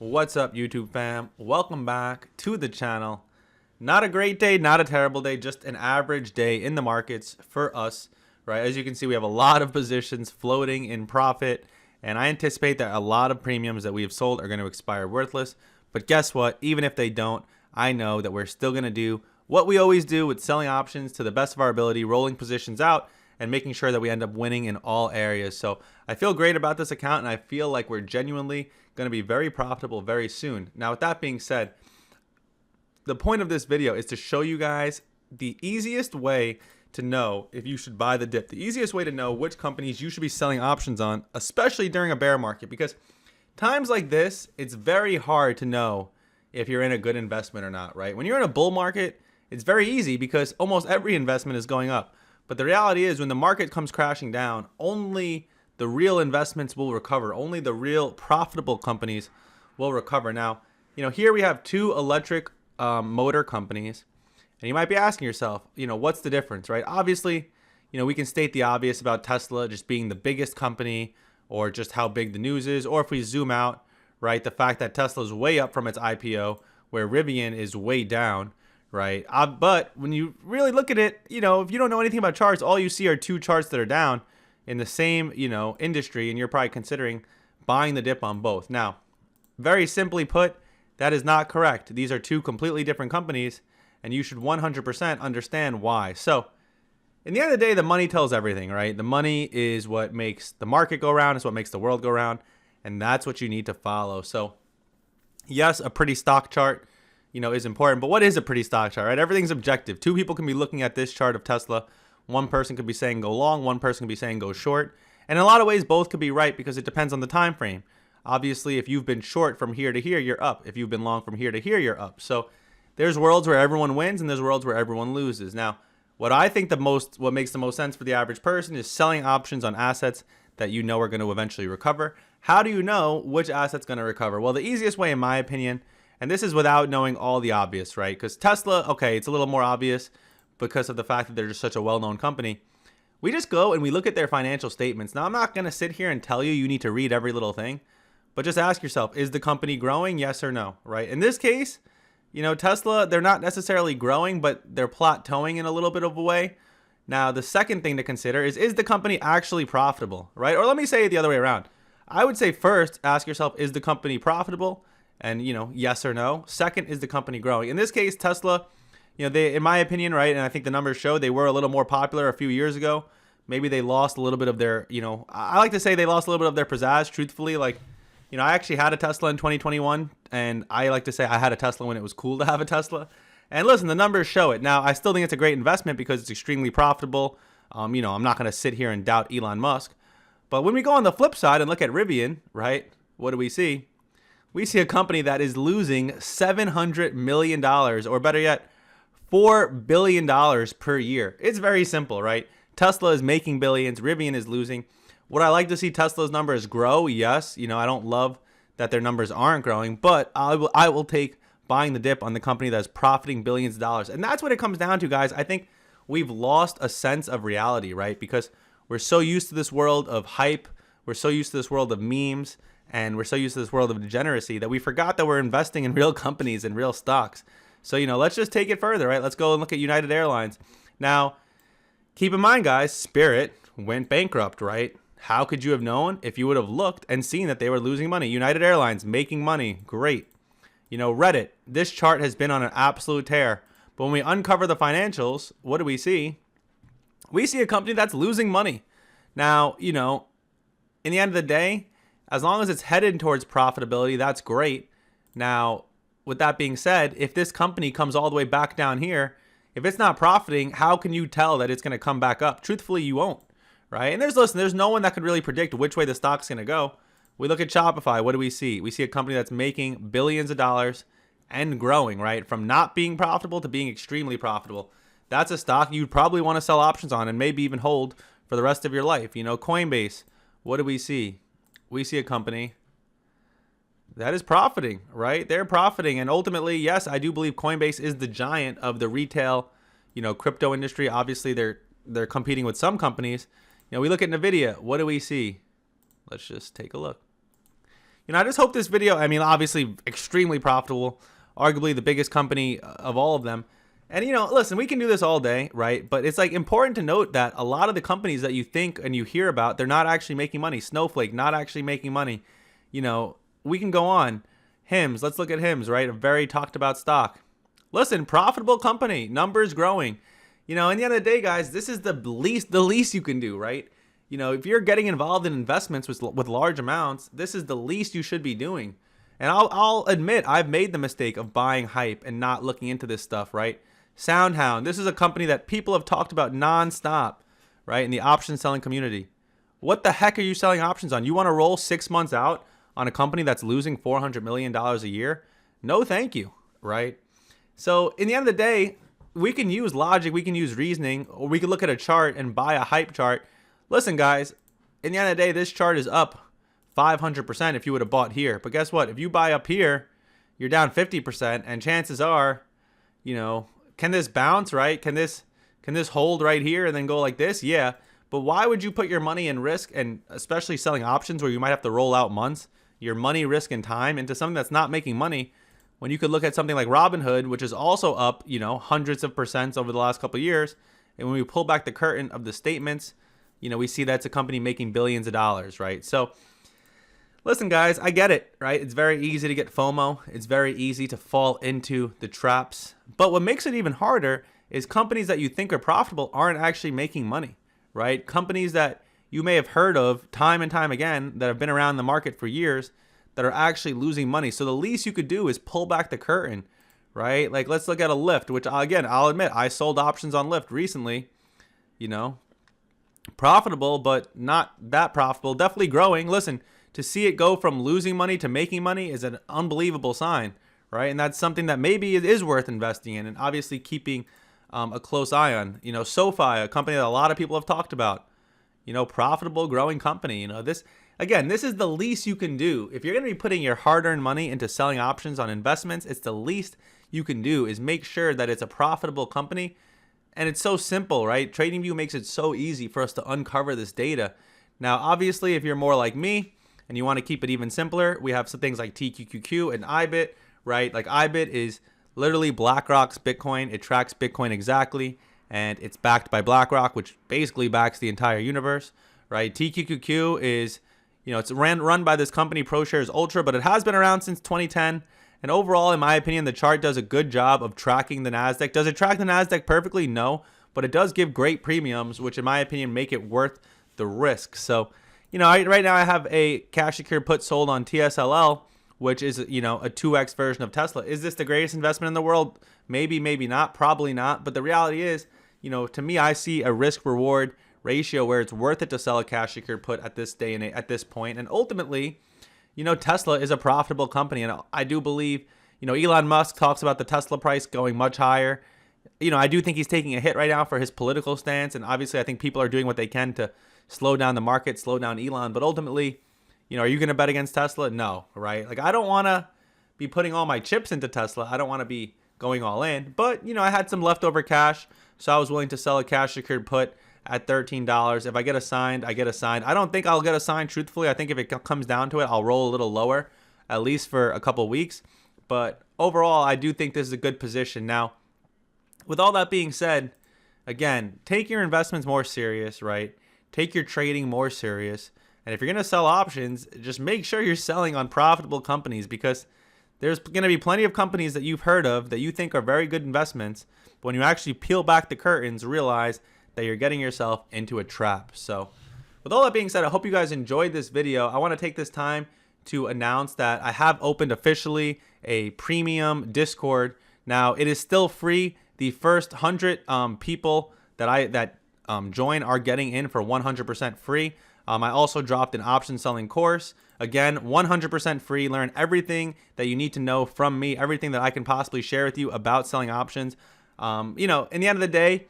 What's up, YouTube fam? Welcome back to the channel. Not a great day, not a terrible day, just an average day in the markets for us, right? As you can see, we have a lot of positions floating in profit, and I anticipate that a lot of premiums that we have sold are going to expire worthless. But guess what? Even if they don't, I know that we're still going to do what we always do with selling options to the best of our ability, rolling positions out, and making sure that we end up winning in all areas. So I feel great about this account, and I feel like we're genuinely going to be very profitable very soon. Now, with that being said, the point of this video is to show you guys the easiest way to know if you should buy the dip, the easiest way to know which companies you should be selling options on, especially during a bear market, because times like this, it's very hard to know if you're in a good investment or not, right? When you're in a bull market, it's very easy because almost every investment is going up. But the reality is when the market comes crashing down, only the real investments will recover. Only the real profitable companies will recover. Now, here we have two electric motor companies, and you might be asking yourself, what's the difference, right? Obviously, we can state the obvious about Tesla just being the biggest company, or just how big the news is, or if we zoom out, right, the fact that Tesla is way up from its IPO, where Rivian is way down, right? But when you really look at it, if you don't know anything about charts, all you see are two charts that are down in the same, industry, and you're probably considering buying the dip on both. Now, very simply put, that is not correct. These are two completely different companies, and you should 100% understand why. So, in the end of the day, the money tells everything, right? The money is what makes the market go around, it's what makes the world go around, and that's what you need to follow. So, yes, a pretty stock chart, is important, but what is a pretty stock chart, right? Everything's objective. Two people can be looking at this chart of Tesla. One person could be saying go long, one person could be saying go short. And in a lot of ways, both could be right because it depends on the time frame. Obviously, if you've been short from here to here, you're up. If you've been long from here to here, you're up. So there's worlds where everyone wins and there's worlds where everyone loses. Now, what I think what makes the most sense for the average person is selling options on assets that you know are going to eventually recover. How do you know which asset's going to recover? Well, the easiest way, in my opinion, and this is without knowing all the obvious, right? Because Tesla, okay, it's a little more obvious because of the fact that they're just such a well-known company. We just go and we look at their financial statements. Now, I'm not going to sit here and tell you need to read every little thing, but just ask yourself, is the company growing? Yes or no, right? In this case, Tesla, they're not necessarily growing, but they're plateauing in a little bit of a way. Now, the second thing to consider is the company actually profitable, right? Or let me say it the other way around. I would say first, ask yourself, is the company profitable? And, yes or no. Second, is the company growing? In this case, Tesla, they, in my opinion, right, and I think the numbers show they were a little more popular a few years ago. Maybe they lost a little bit of their, I like to say they lost a little bit of their pizzazz, truthfully. Like, I actually had a Tesla in 2021, and I like to say I had a Tesla when it was cool to have a Tesla. And listen, the numbers show it. Now, I still think it's a great investment because it's extremely profitable. I'm not going to sit here and doubt Elon Musk. But when we go on the flip side and look at Rivian, right, what do we see? We see a company that is losing $700 million, or better yet, $4 billion per year. It's very simple, right? Tesla is making billions, Rivian is losing. Would I like to see Tesla's numbers grow? Yes. I don't love that their numbers aren't growing, but I will take buying the dip on the company that's profiting billions of dollars. And that's what it comes down to, guys. I think we've lost a sense of reality, right? Because we're so used to this world of hype. We're so used to this world of memes. And we're so used to this world of degeneracy that we forgot that we're investing in real companies and real stocks. So, let's just take it further, right? Let's go and look at United Airlines. Now, keep in mind, guys, Spirit went bankrupt, right? How could you have known if you would have looked and seen that they were losing money? United Airlines making money. Great. Reddit, this chart has been on an absolute tear. But when we uncover the financials, what do we see? We see a company that's losing money. Now, in the end of the day, as long as it's headed towards profitability, that's great. Now, with that being said, if this company comes all the way back down here, if it's not profiting, how can you tell that it's going to come back up? Truthfully, you won't, right? And there's no one that could really predict which way the stock's going to go. We look at Shopify. What do we see? We see a company that's making billions of dollars and growing, right? From not being profitable to being extremely profitable. That's a stock you'd probably want to sell options on and maybe even hold for the rest of your life. Coinbase, what do we see? We see a company that is profiting, right? They're profiting. And ultimately, yes, I do believe Coinbase is the giant of the retail, crypto industry. Obviously, they're competing with some companies. We look at NVIDIA. What do we see? Let's just take a look. I just hope this video, I mean, obviously extremely profitable, arguably the biggest company of all of them. And, listen, we can do this all day, right? But it's like important to note that a lot of the companies that you think and you hear about, they're not actually making money. Snowflake, not actually making money. We can go on. Hims, let's look at Hims, right? A very talked about stock. Listen, profitable company, numbers growing. In the end of the day, guys, this is the least you can do, right? If you're getting involved in investments with large amounts, this is the least you should be doing. And I'll admit, I've made the mistake of buying hype and not looking into this stuff, right? SoundHound, this is a company that people have talked about nonstop, right? In the option selling community. What the heck are you selling options on? You want to roll 6 months out on a company that's losing $400 million a year? No, thank you, right? So in the end of the day, we can use logic, we can use reasoning, or we can look at a chart and buy a hype chart. Listen, guys, in the end of the day, this chart is up 500% if you would have bought here. But guess what? If you buy up here, you're down 50%, and chances are, can this bounce, right? Can this hold right here and then go like this? Yeah. But why would you put your money in risk, and especially selling options where you might have to roll out months, your money, risk, and time into something that's not making money, when you could look at something like Robinhood, which is also up, hundreds of percents over the last couple of years. And when we pull back the curtain of the statements, we see that's a company making billions of dollars, right? So listen, guys, I get it, right? It's very easy to get FOMO. It's very easy to fall into the traps. But what makes it even harder is companies that you think are profitable aren't actually making money, right? Companies that you may have heard of time and time again that have been around the market for years that are actually losing money. So the least you could do is pull back the curtain, right? Like, let's look at a Lyft, which again, I'll admit, I sold options on Lyft recently, profitable, but not that profitable, definitely growing. Listen, to see it go from losing money to making money is an unbelievable sign, right? And that's something that maybe it is worth investing in and obviously keeping a close eye on. SoFi, a company that a lot of people have talked about, profitable, growing company. This is the least you can do. If you're going to be putting your hard-earned money into selling options on investments, it's the least you can do is make sure that it's a profitable company. And it's so simple, right? TradingView makes it so easy for us to uncover this data. Now, obviously, if you're more like me and you want to keep it even simpler, we have some things like TQQQ and IBIT, right? Like IBIT is literally BlackRock's Bitcoin. It tracks Bitcoin exactly, and it's backed by BlackRock, which basically backs the entire universe, right? TQQQ is, it's run by this company, ProShares Ultra, but it has been around since 2010. And overall, in my opinion, the chart does a good job of tracking the NASDAQ. Does it track the NASDAQ perfectly? No, but it does give great premiums, which in my opinion make it worth the risk. So, right now I have a cash secured put sold on TSLL, which is, a 2x version of Tesla. Is this the greatest investment in the world? Maybe, maybe not, probably not. But the reality is, to me, I see a risk reward ratio where it's worth it to sell a cash secured put at this day and at this point. And ultimately, Tesla is a profitable company. And I do believe, Elon Musk talks about the Tesla price going much higher. I do think he's taking a hit right now for his political stance. And obviously, I think people are doing what they can to slow down the market, slow down Elon. But ultimately, are you going to bet against Tesla? No, right? Like, I don't want to be putting all my chips into Tesla. I don't want to be going all in. But, I had some leftover cash, so I was willing to sell a cash secured put at $13. If I get assigned, I get assigned. I don't think I'll get assigned, truthfully. I think if it comes down to it, I'll roll a little lower, at least for a couple weeks. But overall, I do think this is a good position. Now, with all that being said, again, take your investments more serious, right? Take your trading more serious. And if you're going to sell options, just make sure you're selling on profitable companies, because there's going to be plenty of companies that you've heard of that you think are very good investments. But when you actually peel back the curtains, realize that you're getting yourself into a trap. So with all that being said, I hope you guys enjoyed this video. I want to take this time to announce that I have opened officially a premium Discord. Now, it is still free. The first 100 people that join are getting in for 100% free. I also dropped an option selling course. Again, 100% free. Learn everything that you need to know from me, everything that I can possibly share with you about selling options. In the end of the day,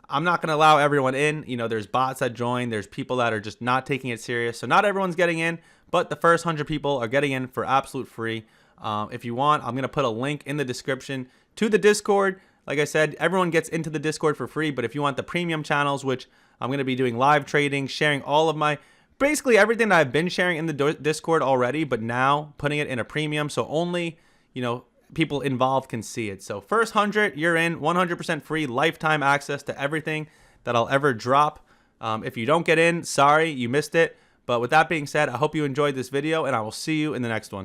I'm not going to allow everyone in. There's bots that join. There's people that are just not taking it serious. So not everyone's getting in, but the first 100 people are getting in for absolute free. If you want, I'm going to put a link in the description to the Discord. Like I said, everyone gets into the Discord for free, but if you want the premium channels, which I'm going to be doing live trading, sharing all of my basically everything that I've been sharing in the Discord already, but now putting it in a premium, so only, people involved can see it. So first 100, you're in, 100% free, lifetime access to everything that I'll ever drop. If you don't get in, sorry, you missed it. But with that being said, I hope you enjoyed this video, and I will see you in the next one.